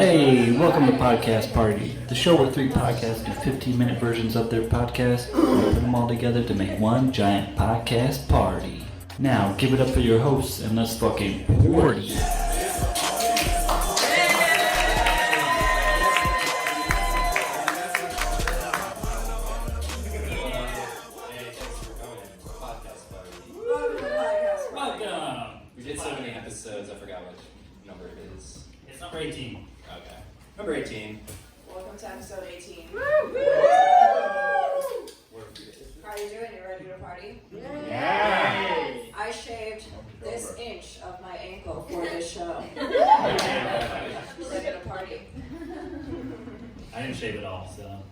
Hey, welcome to Podcast Party, the show where three podcasts do 15-minute versions of their podcast and put them all together to make one giant podcast party. Now, give it up for your hosts and let's fucking party. Episodes, I forgot which number it is. It's number 18. Okay. Number 18. Welcome to episode 18. Woo! How are you doing? You ready to party? Yeah! I shaved this inch of my ankle for this show. Ready to party. I didn't shave it all, so.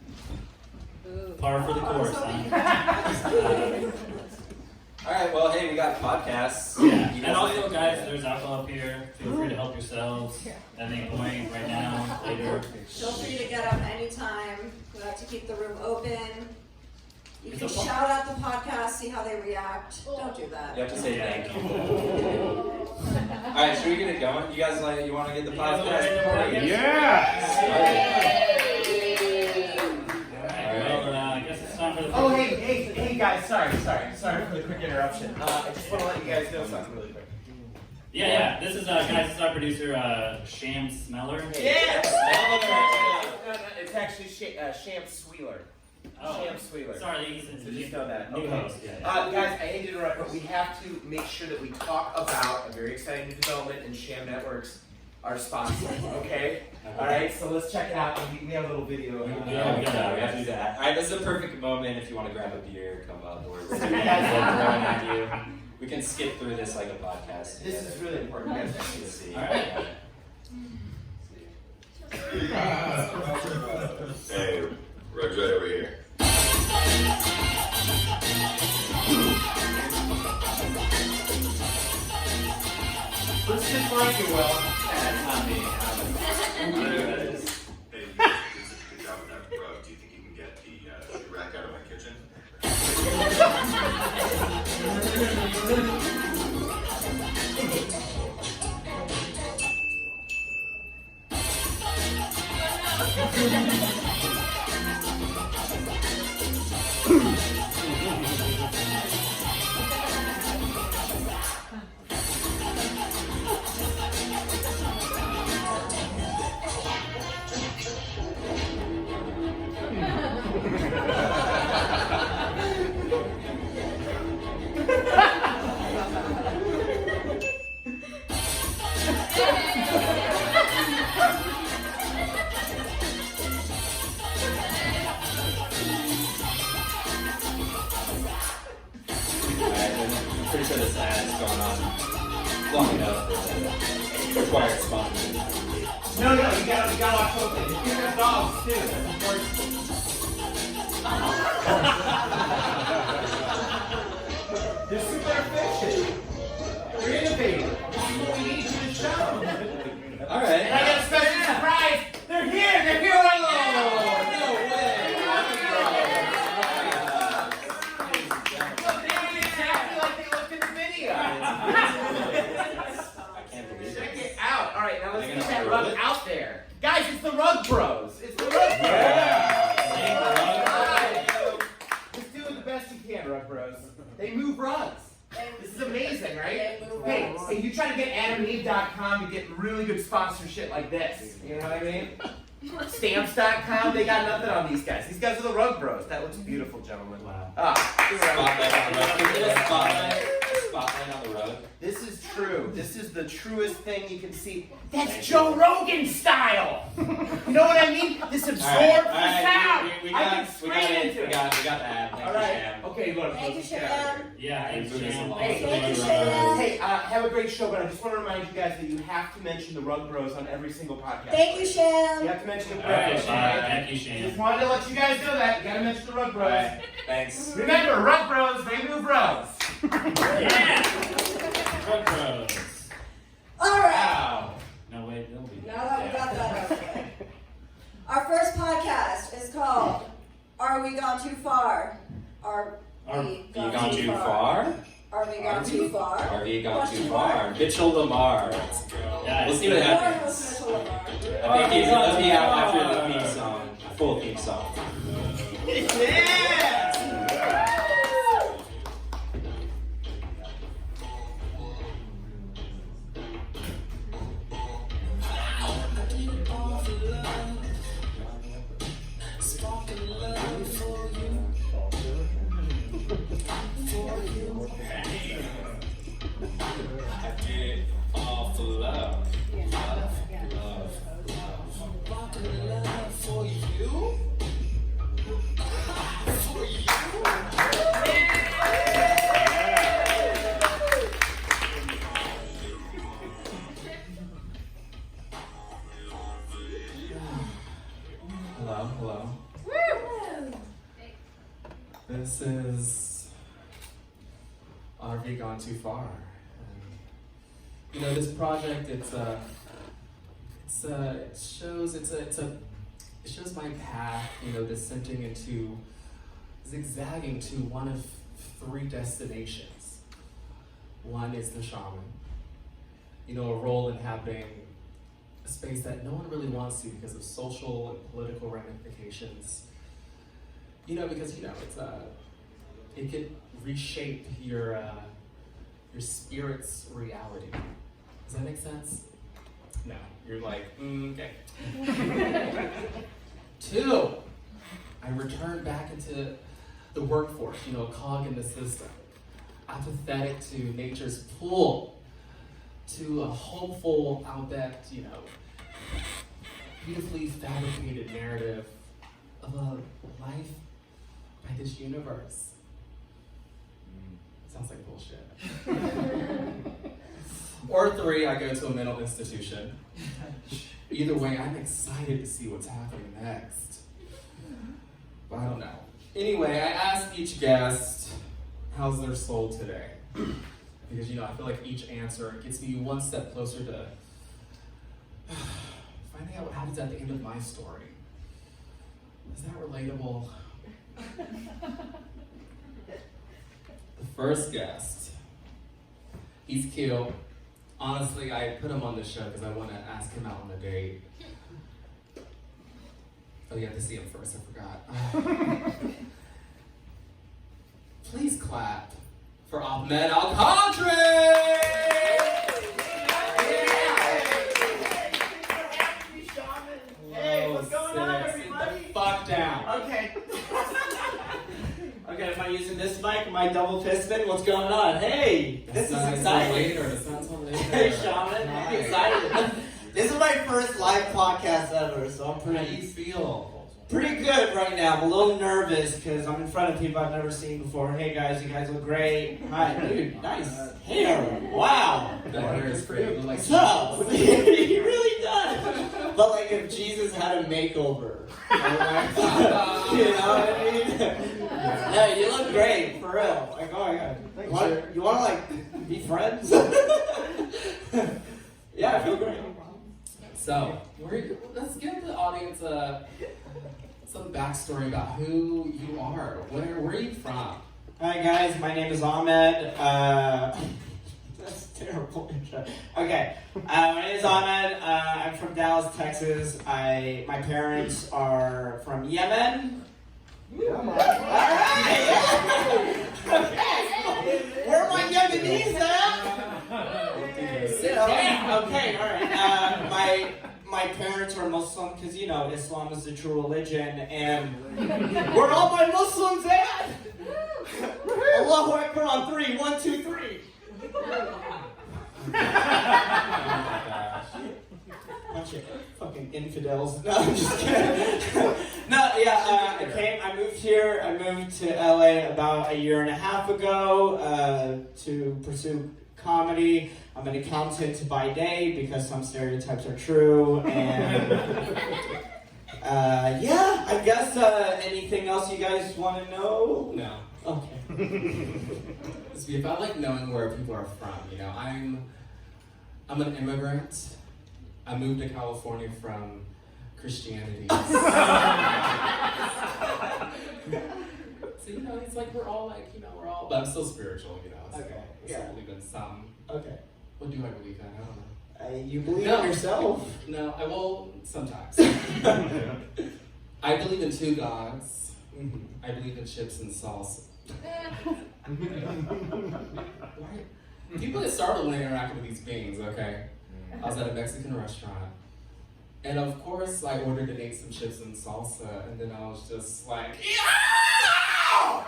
Ooh. Par for the course, huh? Alright, well, hey, we got podcasts. Yeah, and also, guys, there's alcohol up here. Feel free to help yourselves at any point, right now, later. Feel free to get up anytime. We like to keep the room open. You can It's a shout out the podcast, see how they react. Don't do that. You have to say thank you. Alright, should we get it going? You guys you want to get the podcast started? Yeah! Oh, hey, guys, sorry for the quick interruption. I just want to let you guys know something really quick. Yeah. This is guys. This is our producer, Sham Smeller. Yeah. No, it's actually Sham Sweeler. Oh. Sham Sweeler. Sorry, he's So just know that. new Okay. host. Yeah. Guys, I hate to interrupt, but we have to make sure that we talk about a very exciting new development in Sham Networks, our sponsor. Okay. All right. So let's check it out. We have a little video. We have to do that. Alright, this is a perfect moment if you want to grab a beer, come up, or at you. We can skip through this like a podcast. This is really important. You guys have to see. Alright. Hey, Rug's right over here. Looks just like you, Will. That's not me. Hey, you did such a good job with that rug. Do you think you can get the shoe rack out of my kitchen? I'm pretty sure this ad is going on long enough for the required sponsor. No, you gotta watch both things. You have dogs too. That's important. They're super efficient. They're innovative. This is what we need for the show. Alright. And I got a special surprise. They're here. They're here. No way! Look, they look exactly like they looked in the video. I can't believe Check it. it out. All right, now let's They're get gonna that roll rug it? out there. Guys, it's the Rug Bros. It's the Rug Bros. Just do the best you can, Rug Bros. They move rugs. This is amazing, right? Hey, you try to get AdamandEve.com to get really good sponsorship like this. You know what I mean? Stamps.com, they got nothing on these guys. These guys are the Rug Bros. That looks beautiful, gentlemen. Wow. Spotlight on the rug. Is it a spotlight on the rug? This is true. This is the truest thing you can see. That's Joe Rogan style. You know what I mean? This absorbs the sound. I can scream into it. We got the ad. Thank All you, right. Sham. Okay, look. Thank you, let's get out of Sham. here. Yeah, Thank thanks, you, Sham. Sham. Thank you, Sham. Hey, have a great show, but I just want to remind you guys that you have to mention the Rug Bros on every single podcast. Thank you, You Sham. have to mention the All Rug right, Bros. Sham. Thank you, Just Sham. wanted to let you guys know that. You gotta mention the Rug Bros. Alright, thanks. Remember, Rug Bros, they move rugs. Yeah! Rug Bros. All right. Wow. No, wait, they'll be. Now that we got that out of the way. Our first podcast is called Are We Gone Too Far? Are we You gone too far? RV gone too far? RV gone Question too mark? far. Mitchell Lamar. Yeah, we'll see what happens. Mitchell Lamar. I think he's gonna be out after the theme song, full theme song. Hello. This is RV Gone Too Far. You know, this project, it shows my path, you know, descending into, zigzagging to one of three destinations. One is the shaman. You know, a role inhabiting a space that no one really wants to because of social and political ramifications. You know, because it could reshape your spirit's reality. Does that make sense? No, you're like, okay. 2, I return back into the workforce. You know, a cog in the system, apathetic to nature's pull, to a hopeful, I'll bet, you know, beautifully fabricated narrative of a life by this universe. Sounds like bullshit. Or 3, I go to a mental institution. Either way, I'm excited to see what's happening next. But I don't know. Anyway, I asked each guest, how's their soul today? Because, you know, I feel like each answer gets me one step closer to finding out what happens at the end of my story. Is that relatable? The first guest, he's cute. Honestly, I put him on the show because I want to ask him out on a date. Oh, you have to see him first, I forgot. Please clap for Ahmed Al-Qadri! Hey, what's going on, Sit everybody? the fuck down. Okay. Okay, am I using this mic? Am I double fisted? What's going on? Hey, this is exciting. Hey, Shaman, I'm excited. This is my first live podcast ever, so I'm How do you pretty feel? good right now. I'm a little nervous because I'm in front of people I've never seen before. Hey guys, you guys look great. Hi, dude, nice hair. Wow. That hair is great. What's up? He really does. But like if Jesus had a makeover. You know what I mean? No, you look great, for real. Like, oh my god. You want to like be friends? Yeah, I feel great. So, let's give the audience some backstory about who you are. Where are you from? Hi guys, my name is Ahmed. That's terrible intro. Okay, my name is Ahmed. I'm from Dallas, Texas. My parents are from Yemen. All right. Okay. Where are my Yemenis at? Sit down. Okay, all right. My parents are Muslim because, you know, Islam is the true religion, and where are all my Muslims at? Allahu Akbar on 3. 1, 2, 3. Bunch of fucking infidels. No, I'm just kidding. No, yeah, I moved here. I moved to LA about a year and a half ago to pursue comedy. I'm an accountant by day because some stereotypes are true, and yeah, I guess anything else you guys want to know? No. Okay. It's about like knowing where people are from. You know, I'm an immigrant. I moved to California from Christianity. So, you know, it's like we're all like, we're all, but I'm still spiritual, So Okay, I yeah. still believe in some. Okay. What do I believe in? I don't know. You believe No. in yourself? No, I will sometimes. I believe in two gods. I believe in chips and salsa. Why? People get startled when they interact with these beings, okay? I was at a Mexican restaurant, and of course I ordered and ate some chips and salsa, and then I was just like, yeah!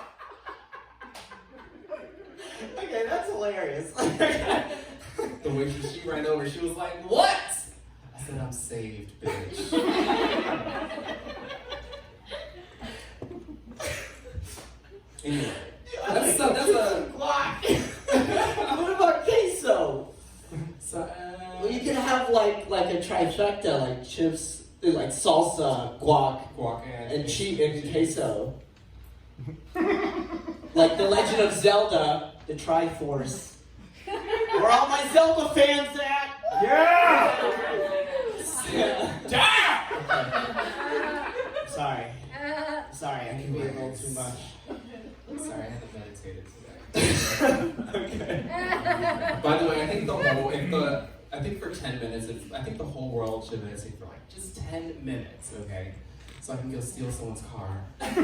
Okay, that's hilarious. The waitress, she ran over, she was like, what? I said, I'm saved, bitch. Anyway, that's a What about queso? So, Well, you can have like a trifecta, like chips, like salsa, guac, guac and cheese and queso. Like the Legend of Zelda, the Triforce. Where all my Zelda fans at? Yeah! Sorry. Sorry, I can be a little too much. Sorry, I haven't meditated today. Okay. By the way, I think for 10 minutes, I think the whole world should meditate for like just 10 minutes, okay? So I can go steal someone's car. Okay,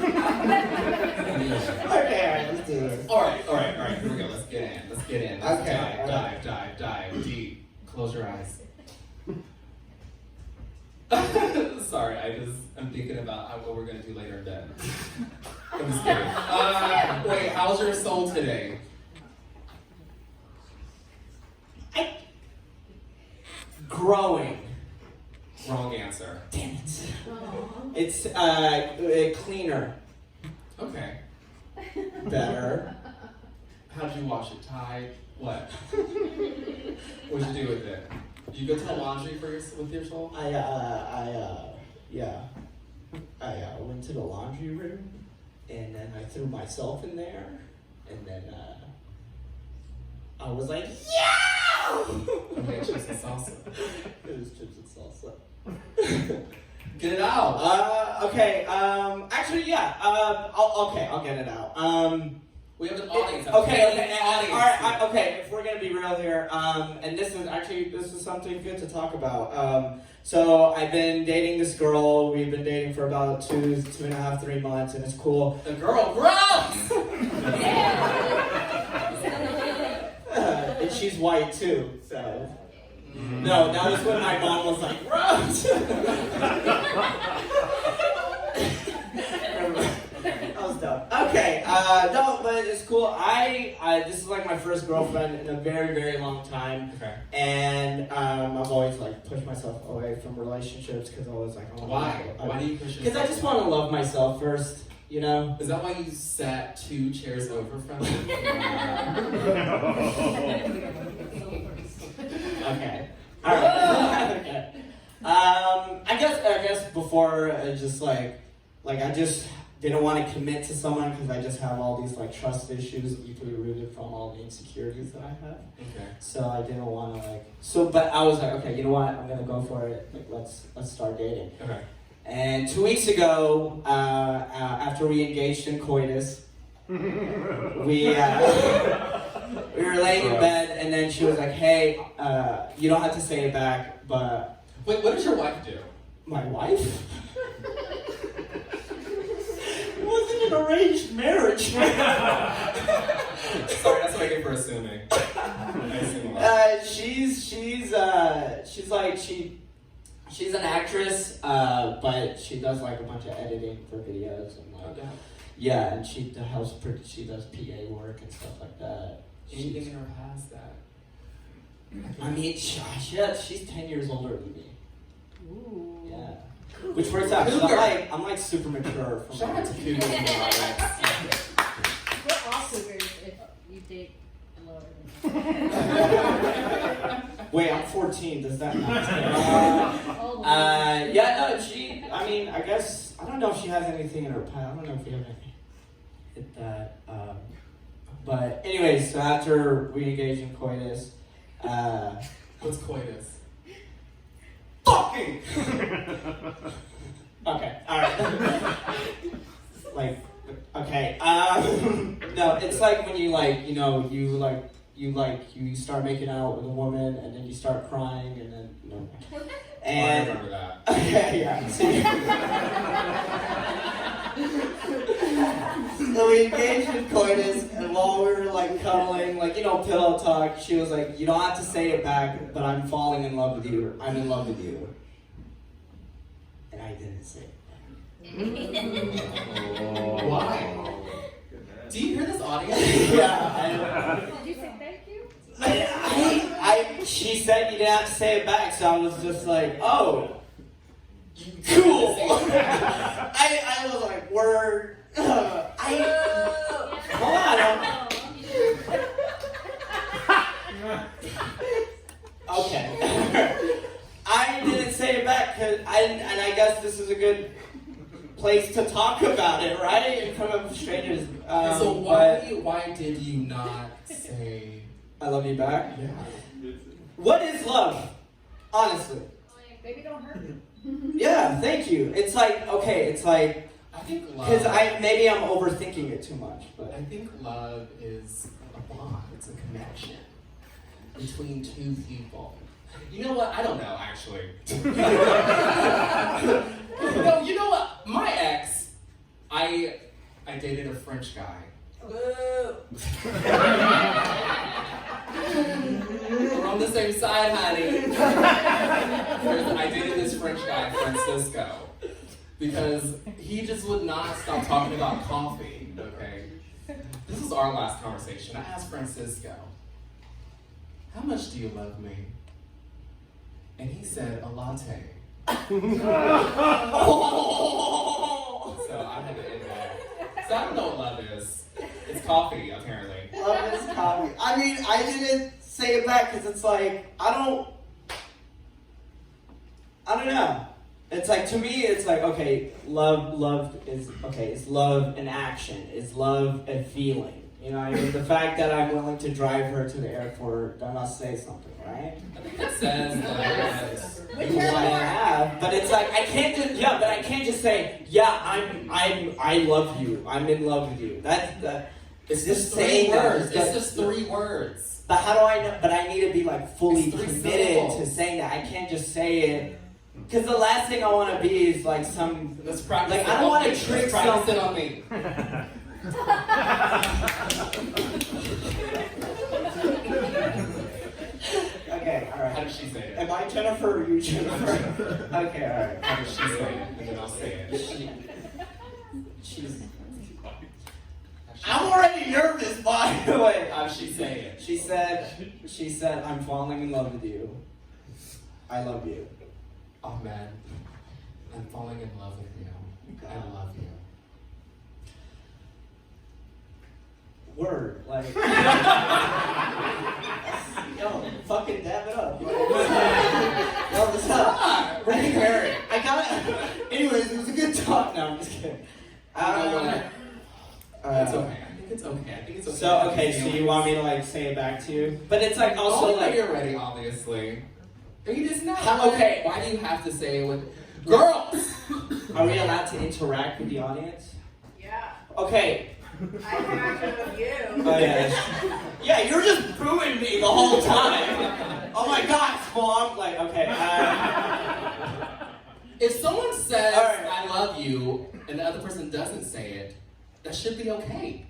alright, let's do this. Alright, here we go, let's get in. Let's Okay, dive deep. Close your eyes. Sorry, I'm thinking about what we're gonna do later in bed. I'm just kidding. Wait, how's your soul today? Growing. Wrong answer. Damn it. It's cleaner. Okay. Better. How'd you wash it? Tide? What? What'd you do with it? Did you go to the laundry with your soul? I went to the laundry room, and then I threw myself in there, and then I was like, yeah! Okay, chips and salsa. It was chips and salsa. Get it out. Okay. Actually, yeah. I'll get it out. We have an audience. Okay. Audience. All right. Okay. If we're gonna be real here, and this is something good to talk about. So I've been dating this girl. We've been dating for about 2.5, 3 months, and it's cool. The girl grows. And she's white too. So. No, that was when my mom was like, "Gross." That was dumb. Okay, no, but it's cool. This is like my first girlfriend in a very, very long time. Okay. And I've always like pushed myself away from relationships because I was like, Why? Why do you push yourself? Because I just want to love myself first, you know? Is that why you sat 2 chairs over from me? Okay. All right. Okay. I guess before just like I just didn't want to commit to someone because I just have all these like trust issues deeply rooted from all the insecurities that I have. Okay. So I didn't want to but I was like, okay, you know what? I'm gonna go for it. Like let's start dating. Okay. And 2 weeks ago, after we engaged in coitus, we were laying in bed, and then she was like, "Hey, you don't have to say it back, but." Wait, what does your wife do? My wife? It wasn't an arranged marriage. Sorry, that's what I get for assuming. I assume a lot. She's an actress, but she does like a bunch of editing for videos and like. Okay. Yeah, and she does PA work and stuff like that. Anything in her past that? I mean, she's 10 years older than me. Ooh. Yeah. Which works out, 'cause I'm like super mature. From Shout out to Cougar. We're all cougars if you date a lower than Wait, I'm 14. Does that matter? Yeah, no, I guess, I don't know if she has anything in her past. I don't know if we have anything hit that. But anyways, so after we engaged in coitus, What's coitus? fucking! Okay, alright. Like, Okay. No, it's like when you you start making out with a woman and then you start crying and then And I remember that. Okay, yeah. So we engaged in coitus, and while we were like cuddling, pillow talk, she was like, "You don't have to say it back, but I'm falling in love with you. I'm in love with you." And I didn't say it back. Why? Do you hear this audience? Yeah. Did you say thank you? She said you didn't have to say it back, so I was just like, oh, cool. I was like, word. Hold on. Okay. I didn't say it back, and I guess this is a good place to talk about it, right? In front of strangers. So why did you not say I love you back? yeah? What is love? Honestly. Baby, don't hurt me. Yeah, thank you. It's like, okay, it's like, I think love. because maybe I'm overthinking it too much, but I think love is a bond. It's a connection between two people. You know what? I don't know, actually. No, you know what? My ex, I dated a French guy. We're on the same side, honey. I dated this French guy, Francisco, because he just would not stop talking about coffee, okay? This was our last conversation. I asked Francisco, how much do you love me? And he said, a latte. So I had to end that. So I don't know what love is. It's coffee, apparently. love is coffee. I mean, I didn't say it back because it's like, I don't know. It's like, to me, it's like, okay, love is, okay, it's love and action. It's love and feeling. You know, I mean, the fact that I'm willing to drive her to the airport, that must say something, right? I think it says that You want to have, but it's like, I can't just say, I love you. I'm in love with you. it's just just 3 saying that words. is It's just- just 3 words. But how do I know? But I need to be like fully It's 3 committed syllables. to saying that. I can't just say it. Because the last thing I want to be is like some, Let's practice like, it I don't on want me. to trick Let's practice it someone. on me. Okay, How alright. does she say it? Am I Jennifer or you Jennifer? Okay, alright. How does she say it? And then I'll say it. She's. I'm already nervous, by the way. How does she say it? She said, I'm falling in love with you. I love you. Oh man, I'm falling in love with you. I love you. Word, like. Yo, fucking dab it up. Yo, what's up? We're getting married. I got it. Anyways, it was a good talk. No, I'm just kidding. It's okay. I think it's okay. I think it's okay. So you want me to like say it back to you? But it's like also Also, like. you're ready, obviously. Are you just not? Okay. Why do you have to say it with girls? Are we allowed to interact with the audience? Yeah, Okay. I interaction with you. Oh, yeah, you're just booing me the whole time. Oh my God, Mom. Like, okay. If someone says All right. I love you and the other person doesn't say it, that should be okay.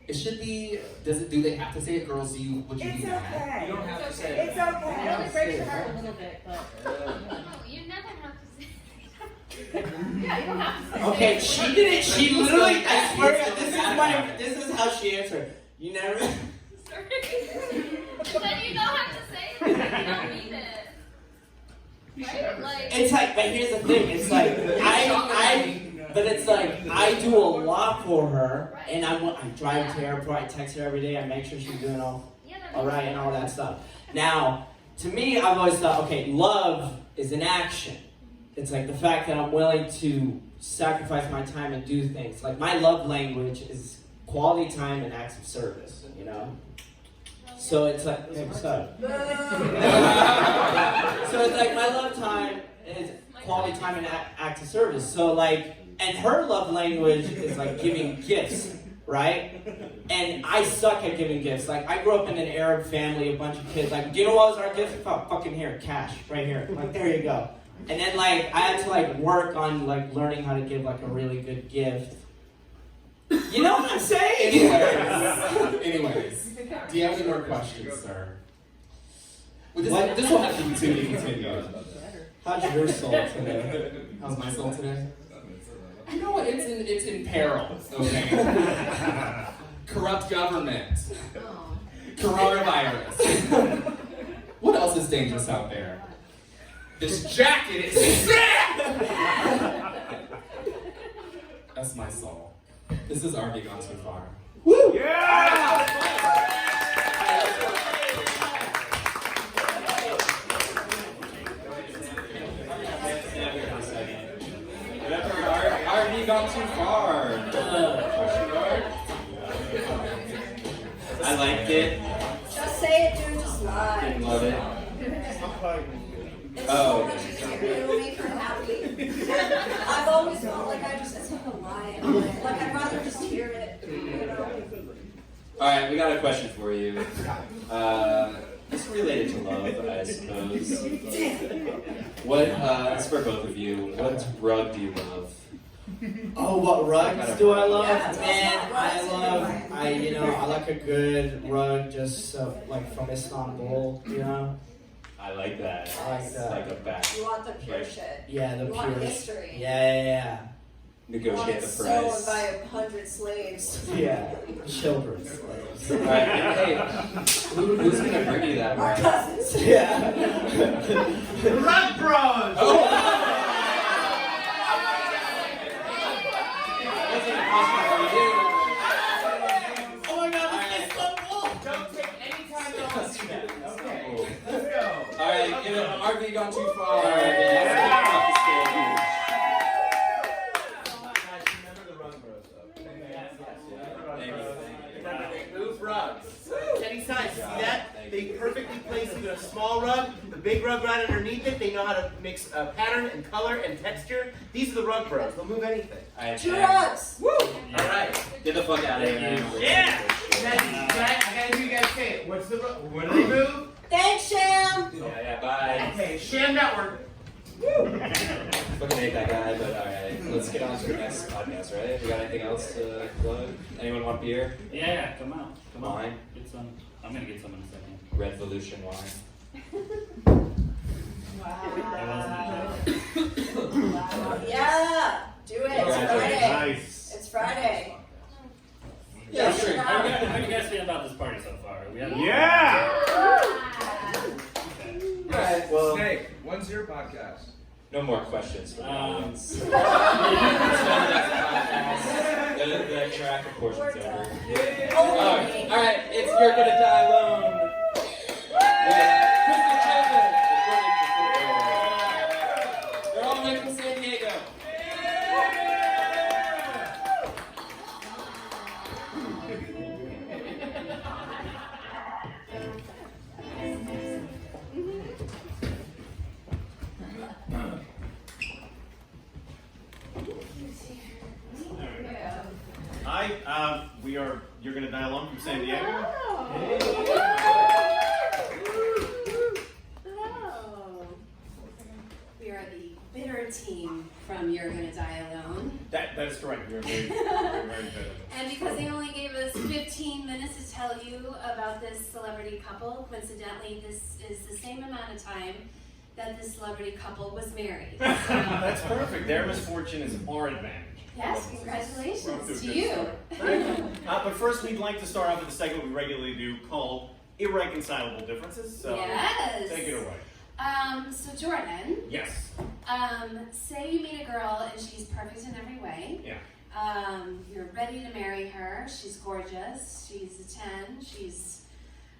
It should be. Do they have to say it, girls? Would you It's be mad? okay. You don't have to say It's It okay. only breaks your heart a little bit, but You never have to say yeah, you don't have to say Okay, it. she did it. She literally. I swear, It's this is how she answered. You never. Then you don't have to say it if you don't mean it. Right? Like, It's like, but here's the thing. It's like but it's like I do a lot for her, and I drive to the airport. I text her every day. I make sure she's doing all right and all that stuff. Now, to me, I've always thought, okay, love is an action. It's like the fact that I'm willing to sacrifice my time and do things. Like my love language is quality time and acts of service. You know. So it's like, hey, what's up? So it's like my love time is quality time and act of service. So like And her love language is like giving gifts, right? And I suck at giving gifts. Like, I grew up in an Arab family, a bunch of kids. Like, do you know what was our gift? Oh, fucking here, cash, right here. Like, there you go. And then, like, I had to, like, work on, like, learning how to give, like, a really good gift. You know what I'm saying? Anyways, do you have any more questions, sir? Well, this will have to continue. How's your soul today? How's my soul today? You know what? It's in peril. Okay. Corrupt government. Coronavirus. What else is dangerous out there? This jacket is sick! That's my soul. This is RV gone too far. Woo! Yeah! RV gone too far. I liked it. Just say it, dude. Just lie. Didn't love it. It's Oh. so much easier. It'll make her happy. I've always felt like I just have to lie. Like, I'd rather just hear it, you know? Alright, we got a question for you. It's related to love, I suppose. What, it's for both of you. What rug do you love? Oh, what rugs do I love? Yeah, Man, I love, rugs. I like a good rug just like from Istanbul, you know? I like that. I like It's that. like a back. You want the pure shit. Yeah, the You want pure. history. Yeah. You want Negotiate it the sewn price. by 100 slaves. Yeah. Children's slaves. Alright, hey, who's gonna bring you that Our rug? cousins. Yeah. Rug Bros! What's in the question for you? Oh my god, this is so cool! Don't take any time to us do that. Okay, let's go. Alright, give it RV gone too far. Guys, remember the Rug Bros, though. Move rugs. Any size, see that? They perfectly place either a small rug, the big rug right underneath it. They know how to mix a pattern and color and texture. These are the Rug Bros. They'll move anything. Alright, 2 Jen, rugs. Woo! All right. get the fuck out of here. Yeah! I gotta hear you guys say it. What's the rug? What do they move? Thanks, Sham. Yeah, bye. Okay, Sham Network. Fucking hate that guy, but alright. Let's get on to the next podcast, right? We got anything else to plug? Anyone want beer? Yeah, come on. Come on. Wine? Get some. I'm gonna get some in a second. Revolution wine. Wow. Yeah. Do it. It's Friday. It's Friday. Yeah, sure. How do you guys feel about this party so far? Yeah! Alright, well, Snake, when's your podcast? no more questions for the audience. The track, of course, is over. Oh, Alright, it's You're Gonna Die Alone. Cristyn Chandler. They're all the way from San Diego. Hi, we are You're Gonna Die Alone from San Diego. Hello. We are the bitter team from You're Gonna Die Alone. That is correct. We are very good. And because they only gave us 15 minutes to tell you about this celebrity couple, coincidentally, this is the same amount of time that this celebrity couple was married. So, That's perfect. Their misfortune is our advantage. yes, congratulations Off to a to good you. start. But first, we'd like to start off with a segment we regularly do called Irreconcilable Differences. So Yes. take it away. So Jordan, Yes. say you meet a girl and she's perfect in every way. Yeah. You're ready to marry her. She's gorgeous. She's a 10. She's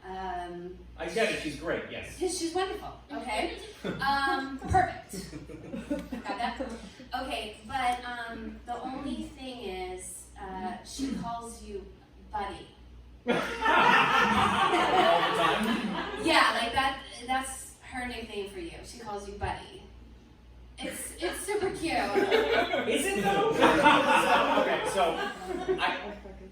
I get it. She's great. Yes. she's wonderful. Okay. Perfect. Got that? Okay, but the only thing is, she calls you buddy. All the time. Yeah, like that. That's her nickname for you. She calls you buddy. It's super cute. Is it though? Okay, so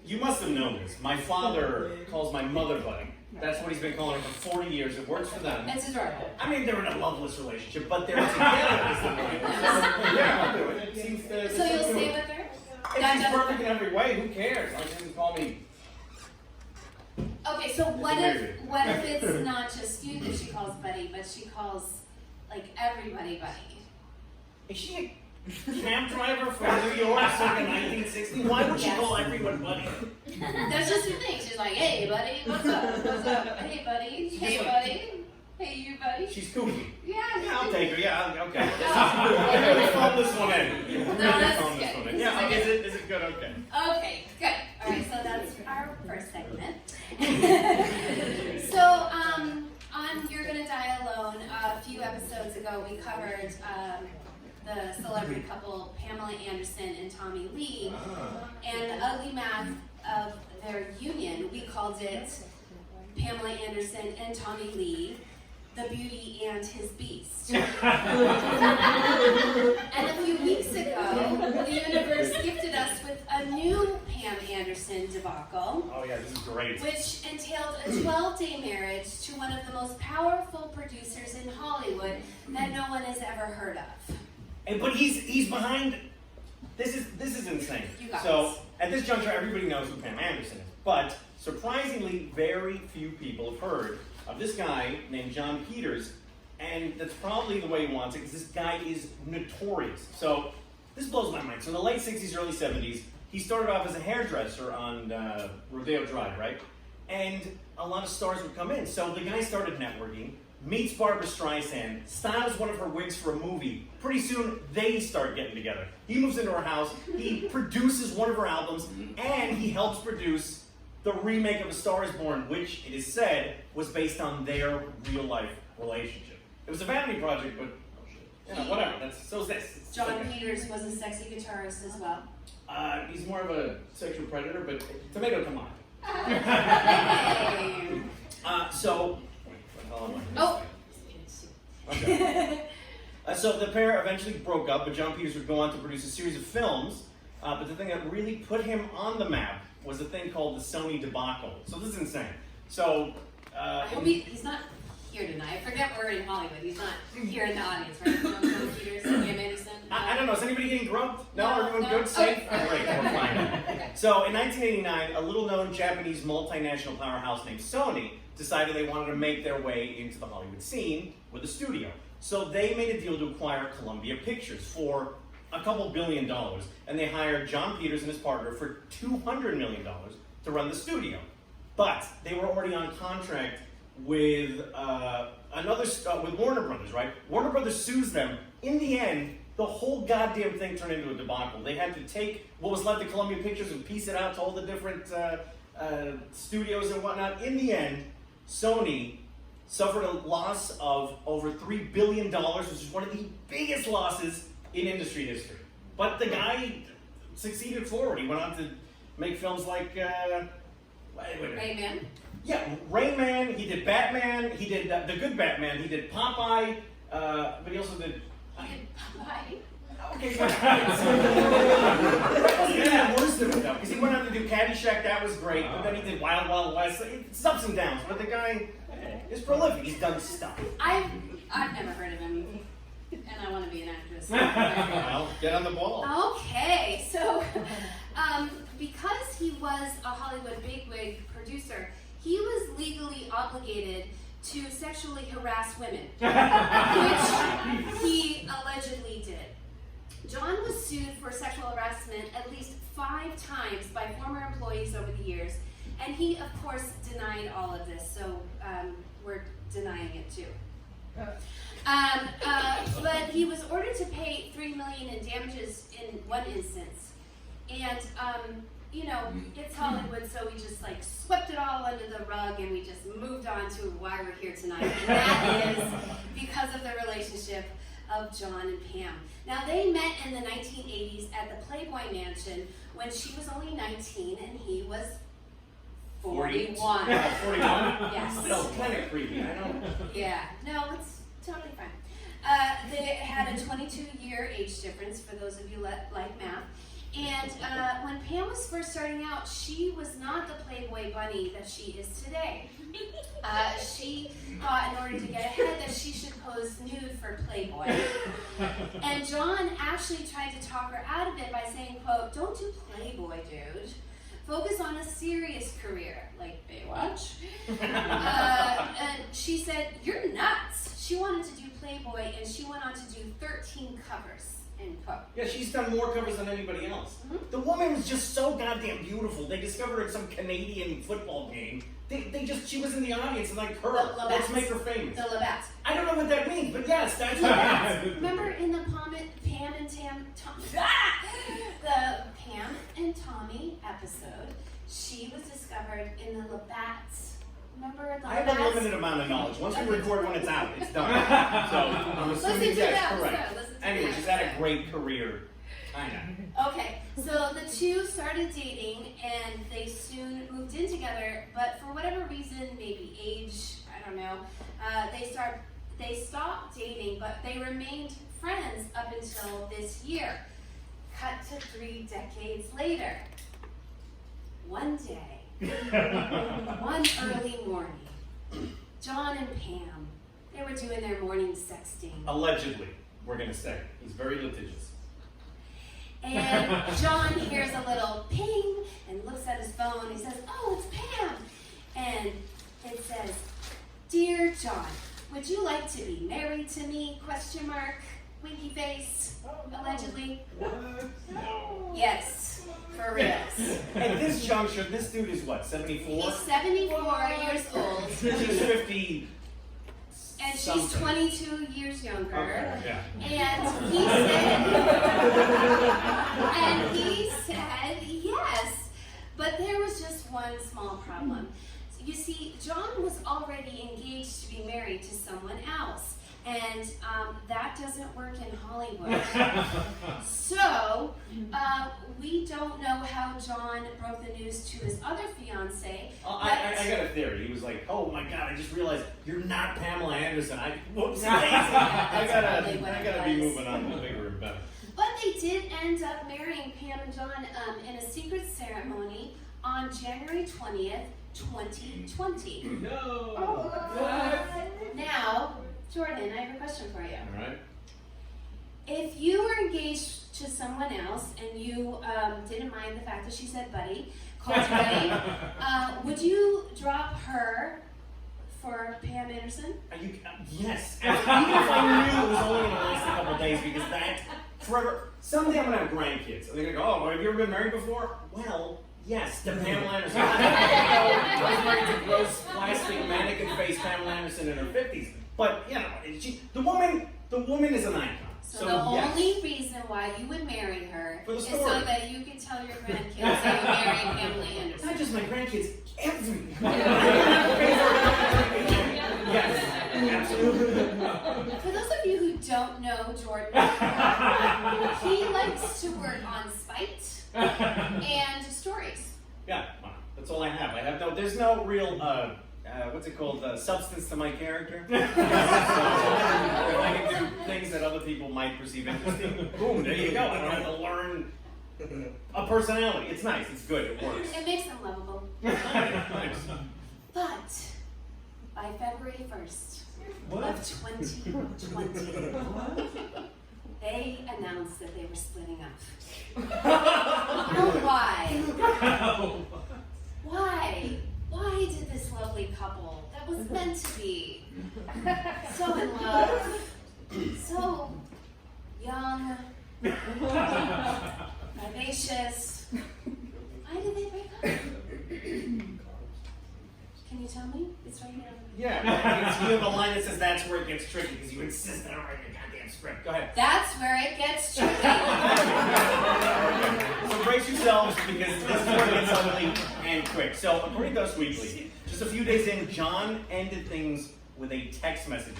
you must have known this. My father calls my mother buddy. That's what he's been calling her for 40 years. It works for them. It's adorable. I mean, they're in a loveless relationship, but they're together. Is the point. Yeah, I'll do it. It seems to. So you'll stay with her? If she's perfect in every way, who cares? Like, she doesn't call me. Okay, so what if it's not just you that she calls buddy, but she calls like everybody buddy? Is she a cab driver from New York circa 1960? Why would she call everyone buddy? That's just her thing. She's like, hey buddy, what's up? What's up? Hey buddy, hey buddy, hey you buddy. She's kooky. Yeah. Yeah, I'll take her. Yeah, okay. I'm gonna phone this one in. No, that's good. Yeah, is it good? Okay. Okay, good. All right, so that's our first segment. So, on You're Gonna Die Alone, a few episodes ago, we covered the celebrity couple Pamela Anderson and Tommy Lee, and the ugly math of their union. We called it Pamela Anderson and Tommy Lee, the Beauty and His Beast. And a few weeks ago, the universe gifted us with a new Pam Anderson debacle. Oh yeah, this is great. Which entailed a 12-day marriage to one of the most powerful producers in Hollywood that no one has ever heard of. But he's behind. This is insane. You got So this. at this juncture, everybody knows who Pam Anderson is. But surprisingly, very few people have heard of this guy named John Peters, and that's probably the way he wants it, because this guy is notorious. So this blows my mind. So in the late 60s, early 70s, he started off as a hairdresser on Rodeo Drive, right? And a lot of stars would come in. So the guy started networking, meets Barbra Streisand, styles one of her wigs for a movie. Pretty soon, they start getting together. He moves into her house, he produces one of her albums, and he helps produce the remake of A Star is Born, which, it is said, was based on their real-life relationship. It was a vanity project, but, you know, whatever. So is this. John Peters was a sexy guitarist as well. He's more of a sexual predator, but tomato, come on. Hey. Oh. Okay. So the pair eventually broke up, but John Peters would go on to produce a series of films. But the thing that really put him on the map was a thing called the Sony debacle. So this is insane. So I hope he's not here tonight. I forget we're in Hollywood. He's not here in the audience, right? John Peters, Pam Anderson. I don't know. Is anybody getting grubbed? No, everyone no. good, safe? Oh, Great, we're fine. So in 1989, a little-known Japanese multinational powerhouse named Sony decided they wanted to make their way into the Hollywood scene with a studio. So they made a deal to acquire Columbia Pictures for a couple $2 billion, and they hired John Peters and his partner for $200 million to run the studio. But they were already on contract with with Warner Brothers, right? Warner Brothers sues them. In the end, the whole goddamn thing turned into a debacle. They had to take what was left of Columbia Pictures and piece it out to all the different studios and whatnot. In the end, Sony suffered a loss of over $3 billion, which is one of the biggest losses in industry history. But the guy succeeded forward. He went on to make films like Rayman. Yeah, Rayman. He did Batman. He did the good Batman. He did Popeye. But he also did. Popeye. Okay, but that wasn't even the worst of it though, because he went on to do Caddyshack. That was great. But then he did Wild Wild West. It's ups and downs. But the guy is prolific. He's done stuff. I've never heard of him, and I want to be an actress. Well, get on the ball. Okay, so because he was a Hollywood bigwig producer, he was legally obligated to sexually harass women, which he allegedly did. John was sued for sexual harassment at least 5 times by former employees over the years, and he, of course, denied all of this, so we're denying it too. But he was ordered to pay $3 million in damages in one instance, and you know, it's Hollywood, so we just like swept it all under the rug and we just moved on to why we're here tonight, and that is because of the relationship of John and Pam. Now, they met in the 1980s at the Playboy Mansion when she was only 19 and he was 41. 41? Yes. That's kind of creepy. I know. Yeah. No, it's totally fine. They had a 22-year age difference, for those of you that like math. And when Pam was first starting out, she was not the Playboy bunny that she is today. She thought in order to get ahead that she should pose nude for Playboy. And John actually tried to talk her out of it by saying, quote, "Don't do Playboy, dude. Focus on a serious career, like Baywatch." And she said, "You're nuts." She wanted to do Playboy, and she went on to do 13 covers, end quote. Yeah, she's done more covers than anybody else. The woman was just so goddamn beautiful. They discovered her at some Canadian football game. She was in the audience and like, her, let's make her famous. The Labatt. I don't know what that means, but yes, that's what Remember in the Pam and Tommy episode, she was discovered in the Labatts. Remember the I have a Labatts? limited amount of knowledge. Once we record when it's out, it's done. So I'm assuming Listen to that's that correct. episode, listen to Anyway, that she's had a great career. Kinda. Okay, so the two started dating and they soon moved in together, but for whatever reason, maybe age, I don't know, they stopped dating, but they remained friends up until this year. Cut to 3 decades later. One day, one early morning, John and Pam, they were doing their morning sexting. Allegedly, we're gonna say. He's very litigious. And John hears a little ping and looks at his phone. He says, "Oh, it's Pam." And it says, "Dear John, would you like to be married to me? Question mark. Winky face. Allegedly." No. Yes, for reals. At this juncture, this dude is what, 74? He's 74 years old. She's 50. And she's Something. 22 years younger. Okay, yeah. And he said yes. But there was just one small problem. You see, John was already engaged to be married to someone else. And that doesn't work in Hollywood. So, we don't know how John broke the news to his other fiance. I got a theory. He was like, "Oh my god, I just realized you're not Pamela Anderson. Whoops, I gotta be moving on to bigger and better." But they did end up marrying Pam and John in a secret ceremony on January 20th, 2020. No. Now, Jordan, I have a question for you. All right. If you were engaged to someone else and you didn't mind the fact that she said buddy, called you buddy, would you drop her for Pam Anderson? Yes. Even if I knew it was only going to last a couple days, because that forever. Someday I'm going to have grandkids. And they're going to go, "Oh, have you ever been married before?" Well, yes, to Pamela Anderson. I was married to gross, plastic, mannequin-faced Pamela Anderson in her 50s. But, you know, the woman is an icon. So the only reason why you would marry her For the is story. so that you can tell your grandkids that you married Pamela Anderson. Not just my grandkids, everyone. Yes, absolutely. For those of you who don't know Jordan, he likes to work on spite and stories. Yeah, well, that's all I have. There's no real, what's it called, substance to my character. So, if I can do things that other people might perceive interesting, boom, there you go. I don't have to learn a personality. It's nice, it's good, it works. It makes them lovable. Nice. But by February 1st of 2020, they announced that they were splitting up. You know why? Why? Why did this lovely couple that was meant to be so in love, so young, vivacious, why did they break up? Can you tell me? It's right here. Yeah, you have a line that says that's where it gets tricky because you insist that I write your goddamn script. Go ahead. That's where it gets tricky. So brace yourselves because this is where it gets ugly and quick. So according to Us Weekly, just a few days in, John ended things with a text message.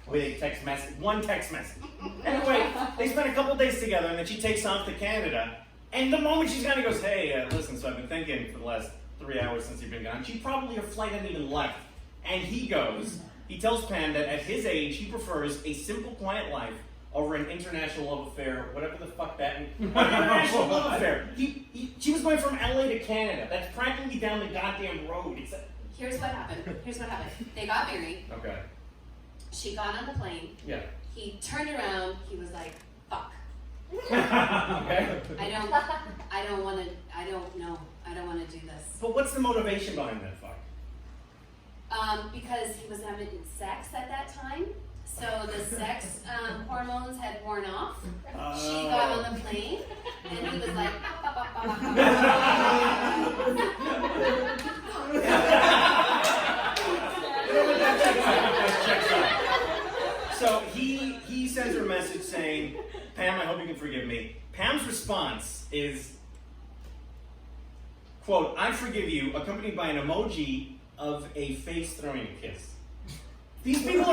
One text message. Anyway, they spent a couple days together and then she takes off to Canada. And the moment she's gone, he goes, "Hey, listen, so I've been thinking for the last 3 hours since you've been gone." Her flight hadn't even left. And he goes, He tells Pam that at his age, he prefers a simple, quiet life over an international love affair, whatever the fuck that means. An international love affair. She was going from LA to Canada. That's practically down the goddamn road. Here's what happened. They got married. Okay. She got on the plane. Yeah. He turned around. He was like, "Fuck." Okay. I don't want to do this. But what's the motivation behind that fuck? Because he was having sex at that time. So the sex hormones had worn off. She got on the plane, and he was like, "Ba, ba, ba, ba, ba." So he sends her a message saying, "Pam, I hope you can forgive me." Pam's response is, quote, "I forgive you," accompanied by an emoji of a face throwing a kiss. These people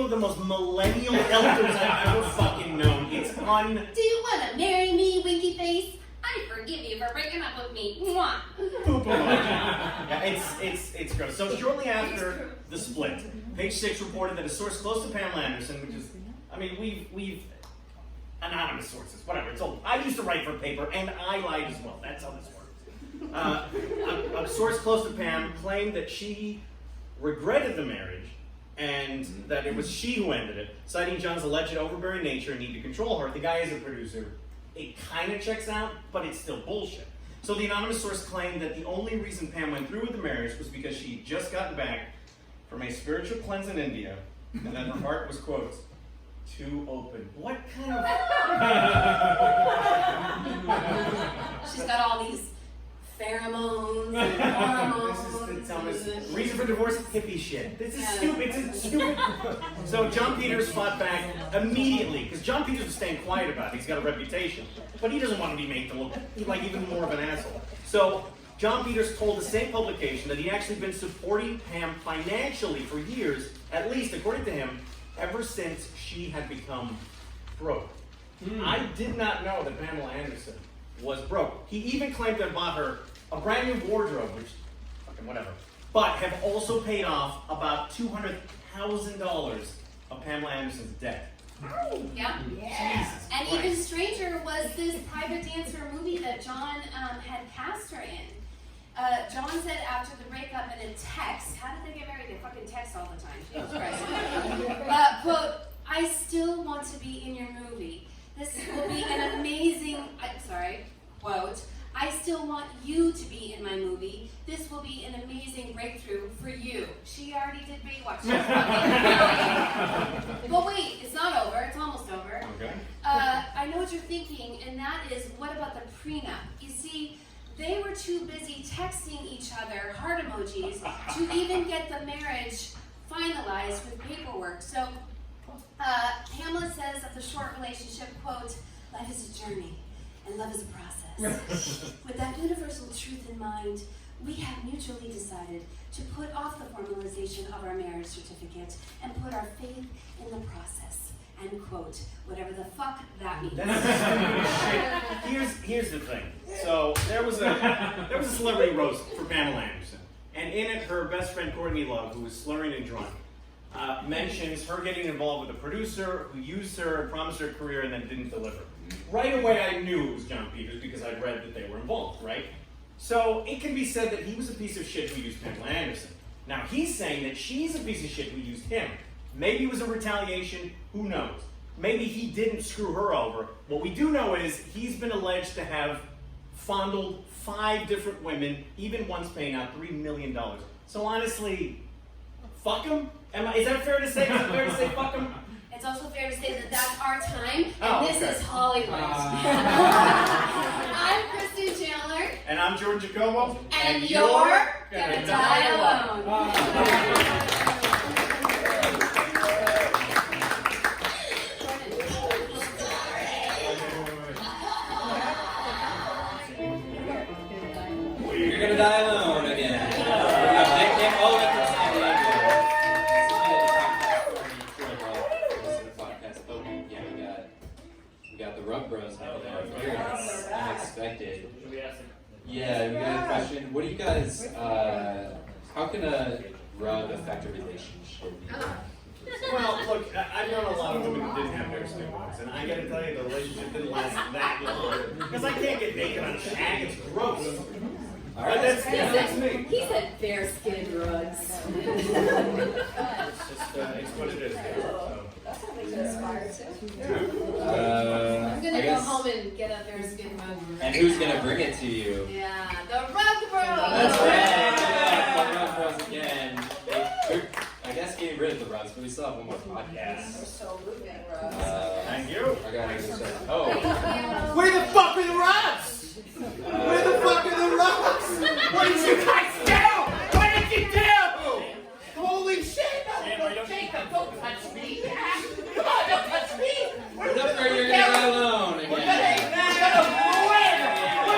are the most millennial elders I've ever fucking known. It's Do you want to marry me, winky face? I forgive you for breaking up with me. Mwah. poop emoji. Yeah, it's gross. So shortly after the split, Page 6 reported that a source close to Pamela Anderson, which is, I mean, we've anonymous sources, whatever. It's old. I used to write for paper, and I lied as well. That's how this works. A source close to Pam claimed that she regretted the marriage and that it was she who ended it, citing John's alleged overbearing nature and need to control her. The guy is a producer. It kind of checks out, but it's still bullshit. So the anonymous source claimed that the only reason Pam went through with the marriage was because she had just gotten back from a spiritual cleanse in India, and that her heart was, quote, too open. What kind of... She's got all these pheromones and hormones. This is the dumbest reason for divorce, hippie shit. This is stupid. It's stupid. So John Peters fought back immediately, because John Peters was staying quiet about it. He's got a reputation. But he doesn't want to be made to look like even more of an asshole. So John Peters told the same publication that he'd actually been supporting Pam financially for years, at least according to him, ever since she had become broke. I did not know that Pamela Anderson was broke. He even claimed to have bought her a brand new wardrobe, which, fucking whatever, but have also paid off about $200,000 of Pamela Anderson's debt. Yeah. Jesus And Christ. even stranger was this private dancer movie that John had cast her in. John said after the breakup in a text, how did they get married? They fucking text all the time. Jesus Christ. Quote, "I still want to be in your movie. This will be an amazing," quote, "I still want you to be in my movie. This will be an amazing breakthrough for you." She already did Baywatch. But wait, it's not over. It's almost over. Okay. I know what you're thinking, and that is, what about the prenup? You see, they were too busy texting each other heart emojis to even get the marriage finalized with paperwork. So Pamela says of the short relationship, quote, "Life is a journey and love is a process. With that universal truth in mind, we have mutually decided to put off the formalization of our marriage certificate and put our faith in the process." End quote. Whatever the fuck that means. That's shit. Here's the thing. So there was a celebrity roast for Pamela Anderson, and in it, her best friend Courtney Love, who was slurring and drunk, mentions her getting involved with a producer who used her and promised her a career and then didn't deliver. Right away, I knew it was John Peters because I'd read that they were involved, right? So it can be said that he was a piece of shit who used Pamela Anderson. Now he's saying that she's a piece of shit who used him. Maybe it was a retaliation, who knows? Maybe he didn't screw her over. What we do know is he's been alleged to have fondled 5 different women, even once paying out $3 million. So honestly, fuck him? Is that fair to say? Is it fair to say fuck him? It's also fair to say that that's our time, and Oh, this okay. is Hollywood. I'm Cristyn Chandler. And I'm George Jacobo. And you're gonna die alone. You're gonna die alone again. Oh, that's San Diego. We got the Rug Bros hanging out here. It's unexpected. Yeah, we got a question. What do you guys? How can a rug affect a relationship? Well, look, I've known a lot of women who didn't have bear skin rugs, and I gotta tell you, the relationship didn't last that long. Because I can't get naked on a shag, it's gross. All right, That's me. He said bear skin rugs. It's just, it's what it is. So. That's something to aspire to. I'm I gonna go guess- home and get a bear skin rug. And who's gonna bring it to you? Yeah, the rug bro. That's right. Yeah, the rug bros again. We're, I guess getting rid of the rugs, but we still have one more podcast. We're so moving, Rose. Thank you. I gotta go say. Oh. Where the fuck are the rugs? Where the fuck are the rugs? What did you guys do? What did you do? Holy shit! No, Jacob, don't touch me! Come on, don't touch me! What up there? You're gonna go alone We're again.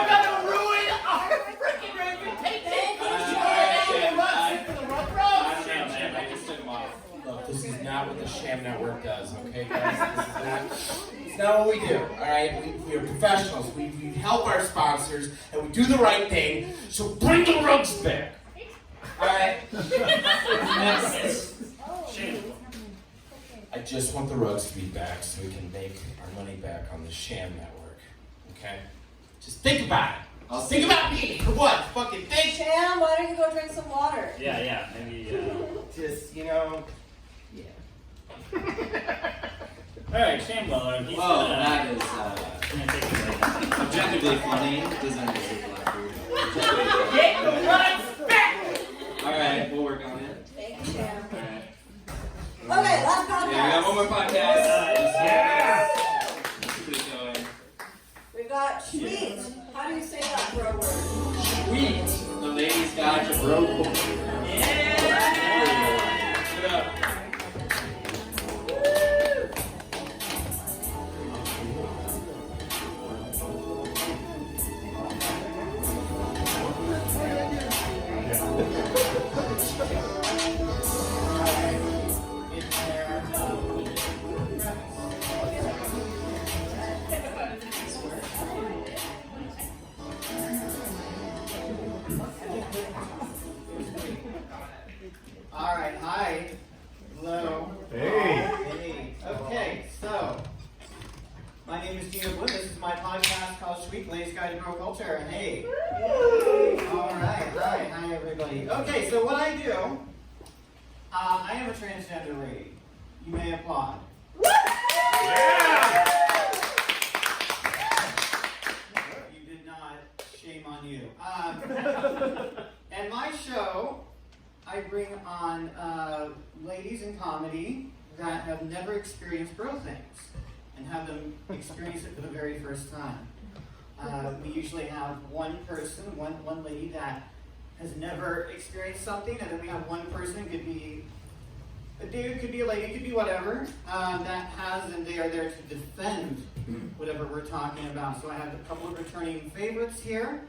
gonna ruin our freaking reputation! The rug bros! I just took them off. Look, this is not what the Sham Network does, okay, guys? It's not what we do, all right? We are professionals. We help our sponsors, and we do the right thing, so bring the rugs back. All right? Next. I just want the rugs to be back so we can make our money back on the Sham Network, okay? Just think about it. Think about me. For what? Fucking think. Sham, why don't you go drink some water? Yeah, maybe, Just, you know, Alright, Sham Dweller, he's Well, gonna that is gonna take it right now. objectively funny. Doesn't make it blacker. get the rugs back! All right, we'll work on it. Thank you, Sham. All right. Okay, last podcast. Yeah, we got one more podcast. Yeah. Keep it going. We got Shweet. How do you say that bro word? Sweet. The ladies got your bro. Yeah. Put up. All right, hi. Hello. Hey. Okay, so my name is Jeena. This is my podcast called Shweet, Lay's Guide to Grow Culture. Hey. All right, hi everybody. Okay, so what I do, I am a transgender lady. You may applaud. You did not. Shame on you. And my show, I bring on ladies in comedy that have never experienced bro things and have them experience it for the very first time. We usually have one person, one lady that has never experienced something, and then we have one person, could be a dude, could be a lady, could be whatever, that has, and they are there to defend whatever we're talking about. So I have a couple of returning favorites here.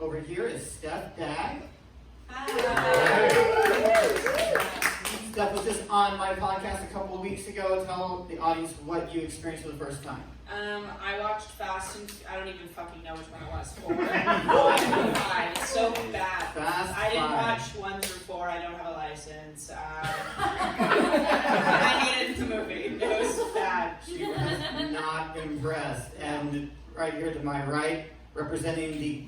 Over here is Steph Dag. Steph was just on my podcast a couple of weeks ago. Tell the audience what you experienced for the first time. I watched Fast and I don't even fucking know which one it was. 4. 5. It's so bad. Fast I didn't 5. watch 1 through 4. I don't have a license. I hated the movie. It was bad. She was not impressed. And right here to my right, representing the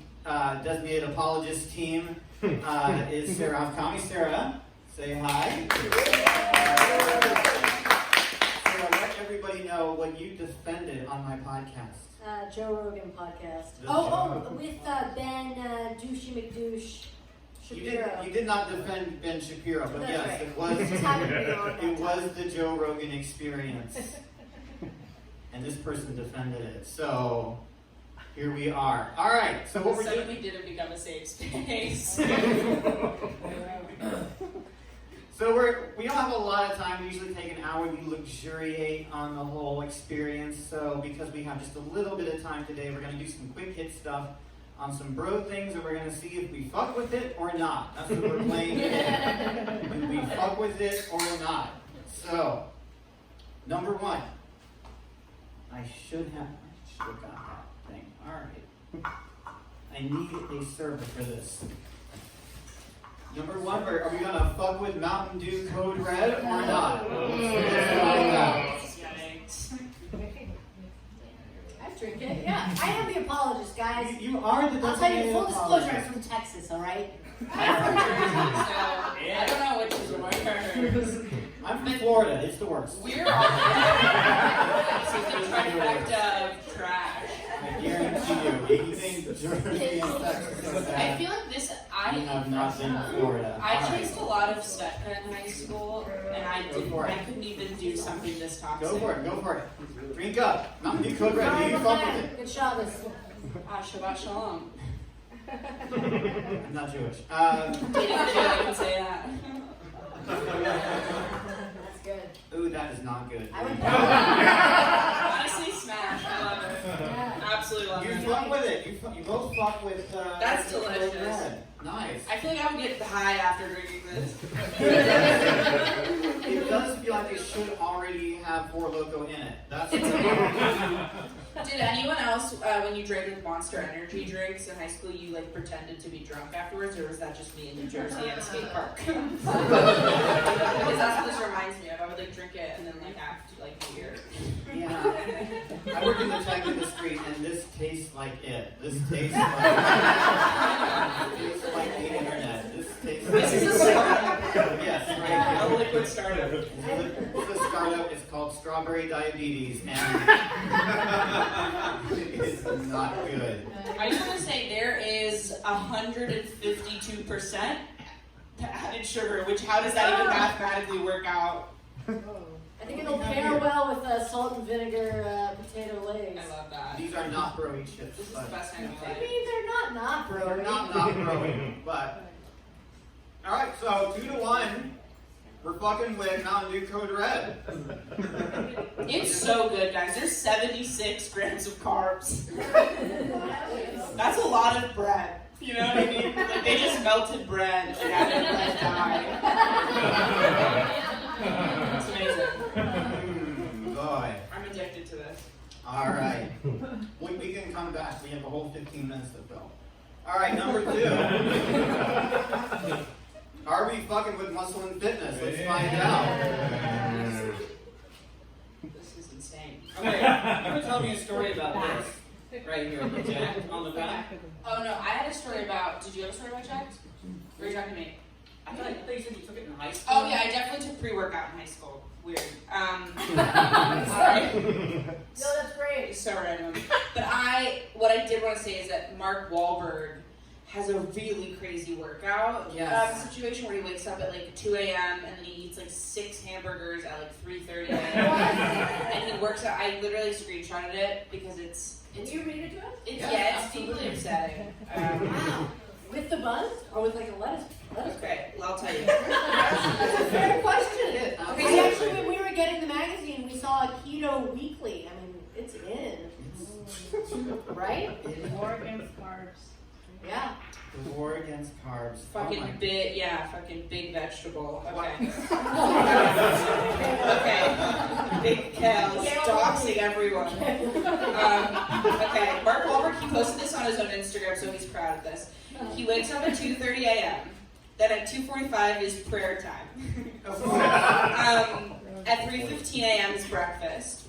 designated apologist team, is Sarah Afkami. Sarah, say hi. Sarah, let everybody know what you defended on my podcast. Joe Rogan podcast. The With Ben Douchey McDouche Shapiro. You did not defend Ben Shapiro, but That's yes, right. it was the Joe Rogan experience. And this person defended it. So here we are. All right. So what we're doing. Suddenly didn't become a safe space. So we don't have a lot of time. We usually take an hour. We luxuriate on the whole experience. So because we have just a little bit of time today, we're going to do some quick hit stuff on some bro things, and we're going to see if we fuck with it or not. That's what we're playing today. Do we fuck with it or not? So, number 1. I should have got that thing. All right. I need a server for this. Number 1, are we gonna fuck with Mountain Dew Code Red or not? Let's find out. I drink it, yeah. I am the apologist, guys. You are the I'll tell you, designated full disclosure, I'm apologist. from Texas, alright? I don't know which is worse. I'm from Florida. It's the worst. We're all the trifecta of trash. I guarantee you, anything dirty and Texas. I feel like this. You have not been to Florida. I chased a lot of Svetka in high school, and I couldn't even do something this toxic. Go for it. Go for it. Drink up. Mountain Dew Code Red. Do you fuck with it? Good Shabbos. Shabbat shalom. I'm not Jewish. Dating a Jew, I can say that. That's good. Ooh, that is not good. I would Honestly, smash. I love it. Yeah. Absolutely love You it. fuck with it. You both fuck with. That's the Code delicious. Red. Nice. I feel like I would get high after drinking this. It does feel like it should already have Four Loko in it. That's. Did anyone else, when you drank with Monster Energy drinks in high school, you like pretended to be drunk afterwards, or was that just me in New Jersey at a skate park? Because that's what this reminds me of. I would like drink it and then like act like weird. Yeah. I work in the tech industry, and this tastes like it. This tastes like the internet. This tastes like. This is a startup. Yes, right. A liquid startup. This startup is called Strawberry Diabetes, and it's not good. I just want to say there is 152% added sugar, which how does that even mathematically work out? I think it'll pair well with salt and vinegar potato lays. I love that. These are not broy chips. This is the best time of my I life. mean, they're not bro. They're not broy, but. All right, so 2-1. We're fucking with Mountain Dew Code Red. It's so good, guys. There's 76 grams of carbs. That's a lot of bread. You know what I mean? Like they just melted bread and added bread dye. It's amazing. Boy. I'm addicted to this. All right. We can come back. We have a whole 15 minutes to fill. All right, number 2. Are we fucking with muscle and fitness? Let's find out. This is insane. Okay, you were telling me a story about this. Right here, the jack on the back. Oh no, I had a story about. Did you have a story about Jack? Or are you talking to me? I feel like they said you took it in high school. Oh yeah, I definitely took pre-workout in high school. Weird. Sorry. No, that's great. So random. But what I did want to say is that Mark Wahlberg has a really crazy workout situation where he wakes up at like 2 a.m. and then he eats like 6 hamburgers at like 3:30 a.m. and he works out. I literally screenshotted it because it's. Did you read it to us? It's deeply upsetting. Wow. With the buzz? Or with like a lettuce? Okay, well, I'll tell you. That's a fair question. Okay, Okay, so actually, when we were getting the magazine, we saw a keto weekly. I mean, it's in. Right? War against carbs. Yeah. The war against carbs. Fucking big vegetable. Okay. Okay. Big cows, doxing everyone. Okay, Mark Wahlberg, he posted this on his own Instagram, so he's proud of this. He wakes up at 2:30 a.m. Then at 2:45 is prayer time. At 3:15 a.m. is breakfast.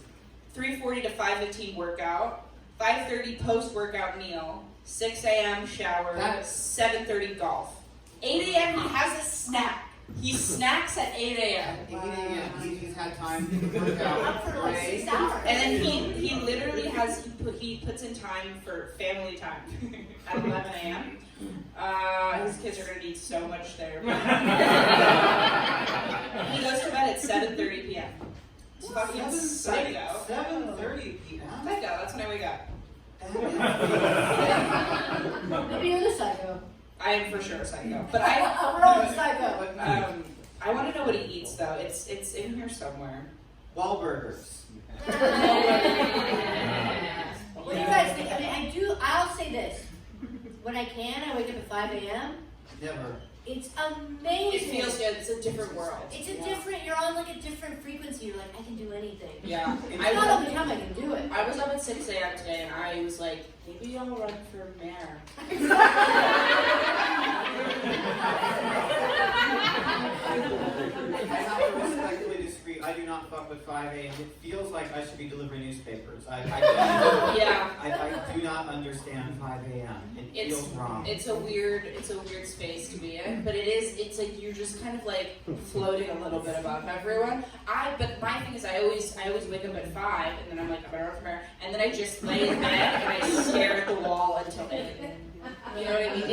3:40 to 5:15 workout. 5:30 post-workout meal. 6 a.m. shower. 7:30 golf. 8 a.m. he has a snack. He snacks at 8 a.m. 8 a.m. He's had time to work out. Up for like 6 hours. And then he literally he puts in time for family time at 11 a.m. His kids are gonna need so much therapy. He goes to bed at 7:30 p.m. It's fucking psycho. 7:30 p.m. Psycho. That's when I wake up. Maybe you're the psycho. I am for sure a psycho. But We're all the psycho. I want to know what he eats though. It's in here somewhere. Wahlburgers. What do you guys think? I mean, I'll say this. When I can, I wake up at 5 a.m. Never. It's amazing. It feels good. It's a different world. It's a different, you're on like a different frequency. You're like, I can do anything. Yeah. It's not all the time I can do it. I was up at 6 a.m. today and I was like, maybe I'll run for mayor. fuck with 5 a.m. It feels like I should be delivering newspapers. I do not understand 5 a.m. It feels wrong. It's a weird space to be in, but it's like you're just kind of like floating a little bit above everyone. But my thing is I always wake up at 5 and then I'm like, I better work from here, and then I just lay in bed and I stare at the wall until 8. You know what I mean?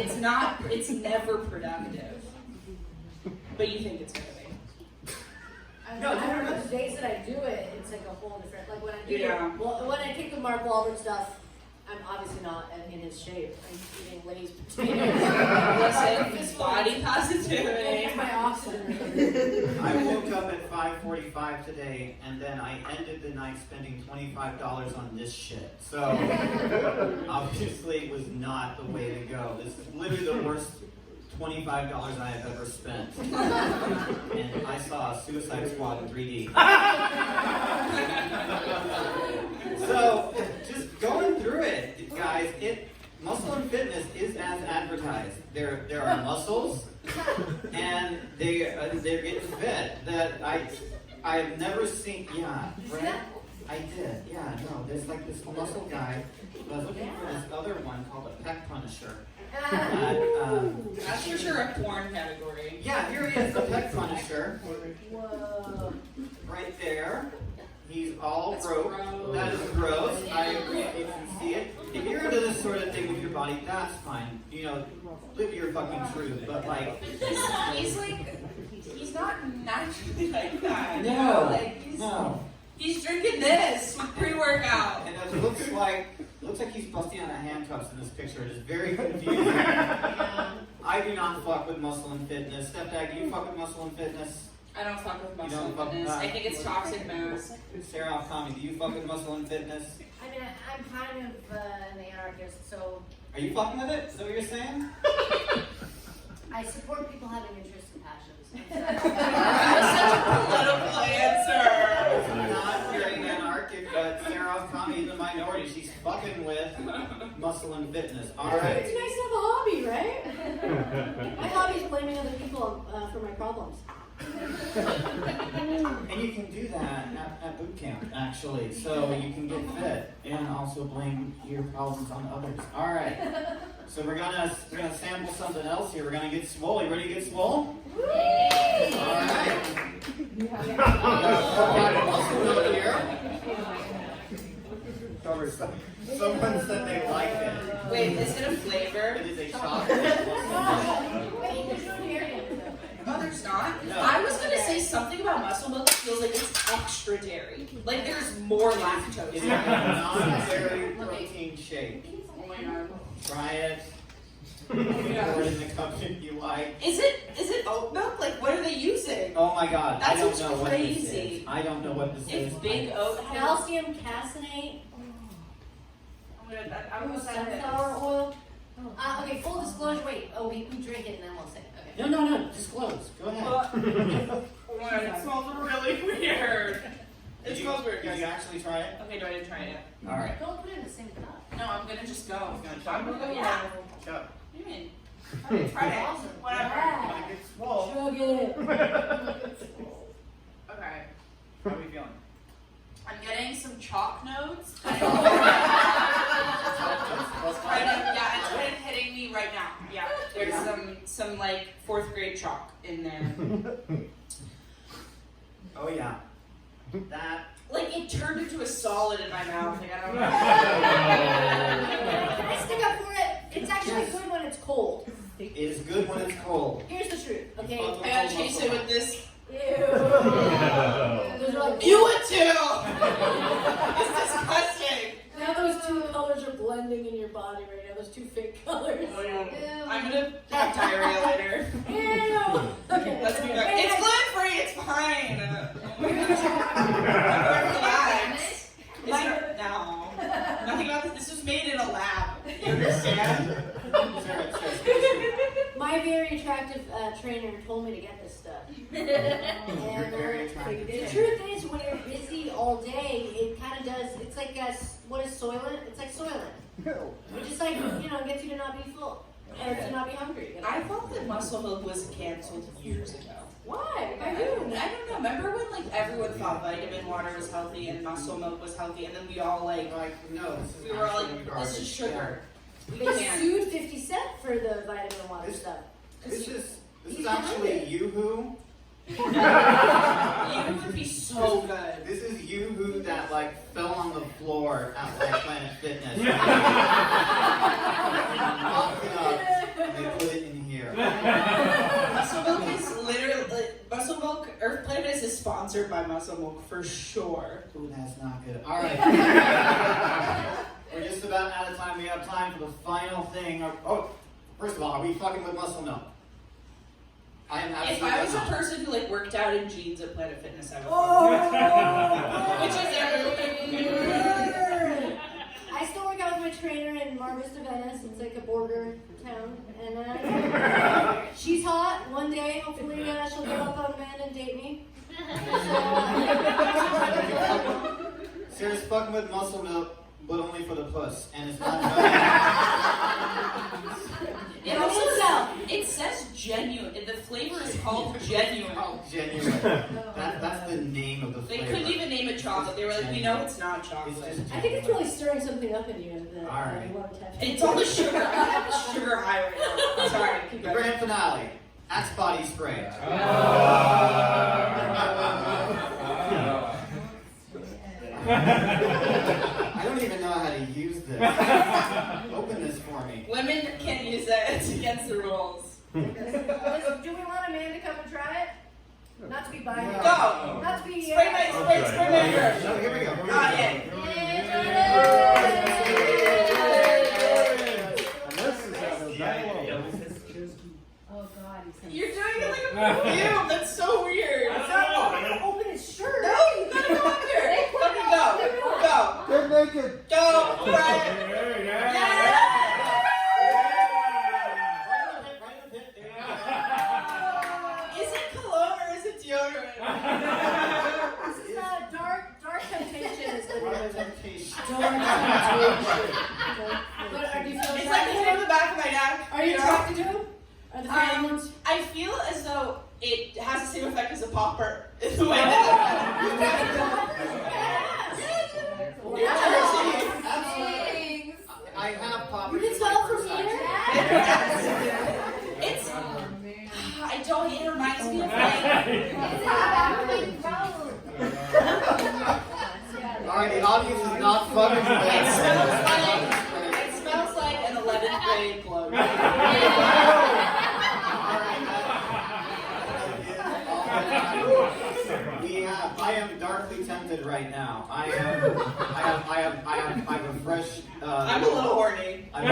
It's never productive. But you think it's gonna be. I don't know, the days that I do it, it's like a whole different, like when I do Yeah. when I kick the Mark Wahlberg stuff, I'm obviously not in his shape. I'm eating Lay's potatoes. Listen, body positivity. It's my oxygen. I woke up at 5:45 today, and then I ended the night spending $25 on this shit. So, obviously it was not the way to go. This is literally the worst $25 I have ever spent. And I saw Suicide Squad in 3D. So, just going through it, guys, muscle and fitness is as advertised. There are muscles, and they're getting fit. That I've never seen. Yeah, right. I did. Yeah, no. There's like this muscle guy. I was looking for this other one called a pec punisher. That's for sure a porn category. Yeah, here he is, the pec punisher. Whoa. Right there. He's all That's broke. gross. That is gross. I agree. If you see it, if you're into this sort of thing with your body, that's fine. You know, live your fucking truth. But like, he's not naturally like that. No. Like no. He's drinking this with pre-workout. And it looks like he's busting out of handcuffs in this picture. It is very confusing. I do not fuck with muscle and fitness. Stepdad, do you fuck with muscle and fitness? I don't fuck with You muscle don't and fuck with fitness. that? I think it's toxic mass. Sarah off Tommy, do you fuck with muscle and fitness? I mean, I'm kind of an anarchist, so Are you fucking with it? Is that what you're saying? I support people having interests and passions. Such a political answer. It's not very anarchic, but Sarah off Tommy is a minority. She's fucking with muscle and fitness. All right. It's nice to have a hobby, right? My hobby is blaming other people for my problems. And you can do that at boot camp, actually. So you can get fit and also blame your problems on others. All right. So we're gonna sample something else here. We're gonna get swole. You ready to get swole? All right. We got a muscle over here. Someone said they like it. Wait, is it a flavor? It is a chocolate. Oh, there's not? No. I was gonna say something about muscle milk that feels like it's extra dairy. Like there's more lactose. It's a non-dairy protein shake. Oh my god. Try it. Pour it in the cup if you like. Is it oat milk? Like what are they using? Oh my god, That I don't sounds know what this crazy. is. I don't know what this It's is. big oat. Calcium caseinate. I'm Sunflower oil. Okay, full disclosure. Wait. Oh, we drink it and then we'll say it. Okay. No, disclose. Go ahead. Oh my god, it smells really weird. It smells weird, Did guys. you actually try it? Okay, no, I didn't try it yet. Alright. Don't put it in the same cup. No, I'm gonna just go. I'm gonna go, yeah. Chug. What do you mean? Okay, try it. Awesome. Whatever. Yeah. Get swole. Chug it. Okay. How are we feeling? I'm getting some chalk notes. Let's try it. Yeah, it's kind of hitting me right now. Yeah, there's some like 4th grade chalk in there. Oh yeah. That. Like it turned into a solid in my mouth. Like I don't know. Can I stick up for it? It's actually good when it's cold. It is good when it's cold. Here's the truth, okay? I gotta chase it with this. Ew. Those are like You would too! It's disgusting! now those two colors are blending in your body right now. Those two fake colors. Oh, yeah. Ew. I'm gonna have diarrhea later. Ew. Okay. Let's be back. Hey, It's gluten free, it's fine! Relax. No. Nothing about this. This was made in a lab. You understand? My very attractive trainer told me to get this stuff. You're very attractive. The truth is, when you're busy all day, it kind of does. It's like what is Soylent? It's like Soylent. It just like gets you to not be full or to not be hungry. I thought that muscle milk was canceled years ago. Why? I don't know. Remember when like everyone thought vitamin water was healthy and muscle milk was healthy, and then we all like no, we were all like, this is sugar. We They can't. sued 50 Cent for the vitamin water stuff. This is actually Yoo-Hoo. You would be so good. This is Yoo-Hoo that like fell on the floor at like Planet Fitness. They mopped it up and they put it in here. Muscle milk is literally Muscle Milk. Earth Planet Fitness is sponsored by Muscle Milk for sure. Ooh, that's not good. All right. We're just about out of time. We have time for the final thing. Oh, first of all, are we fucking with Muscle Milk? I am absolutely If I was a not. person who like worked out in jeans at Planet Fitness, I would. Which is everything. I still work out with my trainer in Mar Vista, Venice. It's like a border town, and she's hot. One day, hopefully, she'll give up on men and date me. Serious fucking with Muscle Milk, but only for the puss, and it's not. It says genuine. The flavor is called genuine. Oh, genuine. That's the name of the They flavor. couldn't even name it chocolate. They were like, we know it's not chocolate. I think it's really stirring something up in you. That, All right. you want to have. It's all the sugar. I have the sugar high right now. Sorry. Keep The going. grand finale. Axe body spray. I don't even know how to use this. Open this for me. Women can't use it. It's against the rules. Do we want a man to come and try it? Not to be biased. Go. Not to be. Spray my spray my hair. No, here we go. Oh God, You're doing it like a perfume. That's so weird. Open his shirt. No, you gotta go under. Fucking go. Go. Get naked. Go. Try it. Is it cologne or is it deodorant? This is dark temptation. Is what it is. Temptation. Dark temptation. But are you It's feeling like the hair on the back of my neck. Are you attracted to him? Are the pheromones? I feel as though it has the same effect as a popper. In the way that I have poppers. You can smell from here? it's. I don't. It reminds me of like. Alright, the audience is not fucking with It smells like an 11th grade plug. I am darkly tempted right now. I have a fresh. I'm a little horny. I'm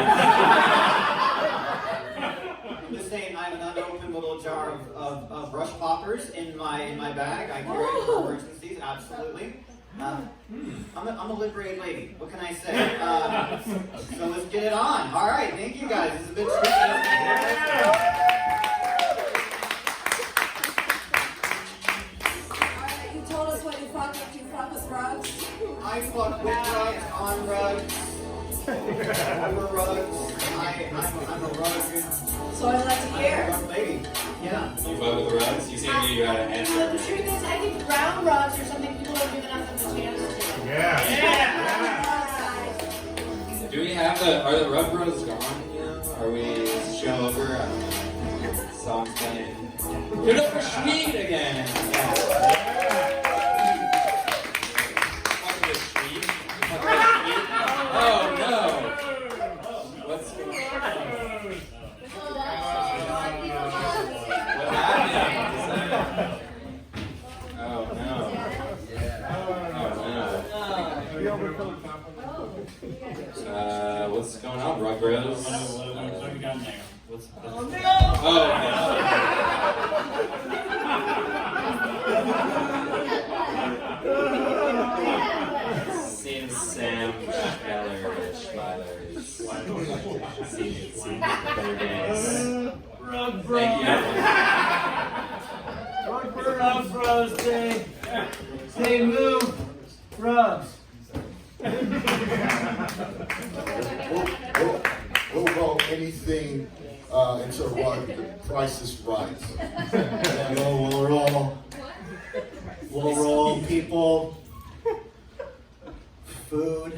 just saying, I have an unopened little jar of brush poppers in my bag. I carry it for emergencies, absolutely. I'm a liberated lady. What can I say? So let's get it on. All right, thank you guys. This has been tricky. You told us what you fuck with. You fuck with rugs. I fuck with rugs, on rugs, over rugs. I'm a rug. So I'd like to hear. Rug lady. Yeah. You fuck with the rugs? You seem to be how to answer. The truth is, I think brown rugs are something people are giving us a chance to. Yeah. Do we have are the rug bros gone? Are we show over? Songs playing. Give it up for Shweet again. Oh no! What's going on? What happened? Oh no! What's going on, Rug Bros? What we got in there? What's Oh no! Seeing Sam Schweiler's seen better days. Rug Thank you. Rug bros, say move. Rugs. What about anything until what prices rise. We'll roll people. Food.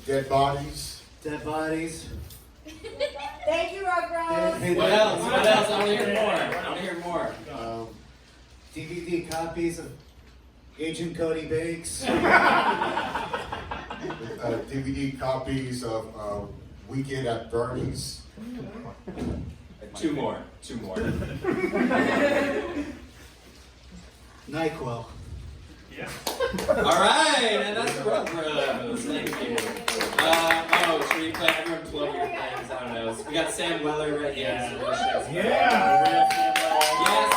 Dead bodies. Dead bodies. Thank you, Rugrats. What else? What else? I want to hear more. I want to hear more. DVD copies of Agent Cody Banks. DVD copies of Weekend at Bernie's. Two more. Two more. NyQuil. Yeah. All right, and that's the Rug Bros. Thank you. Should we play? Everyone plug your things. I don't know. So we got Sam Weller right here. Yeah. Yeah,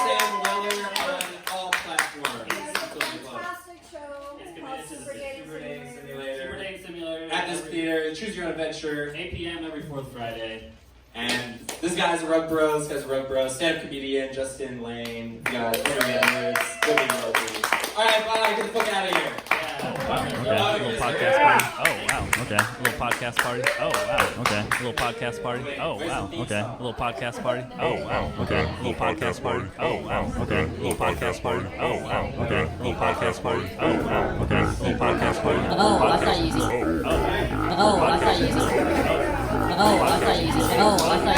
Sam Weller on all platforms. Fantastic show. Called Super Dating Simulator. At this theater, choose your own adventure. 8 p.m. every fourth Friday. And this guy's a Rug Bros. This guy's a Rug Bros. Stand-up comedian Justin Lain. You guys, good to all right, bye. Get the fuck out of here. Okay, little podcast party. Oh wow. Okay, little podcast party. Oh wow. Okay, little podcast party. Oh wow. Okay, little podcast party. Oh wow. Okay, little podcast party. Oh wow. Okay, little podcast party. Oh wow. Okay, little podcast party. Oh wow. Okay, little podcast party. Oh, that's not easy. Oh, that's not easy. Oh, that's not easy. Oh, that's not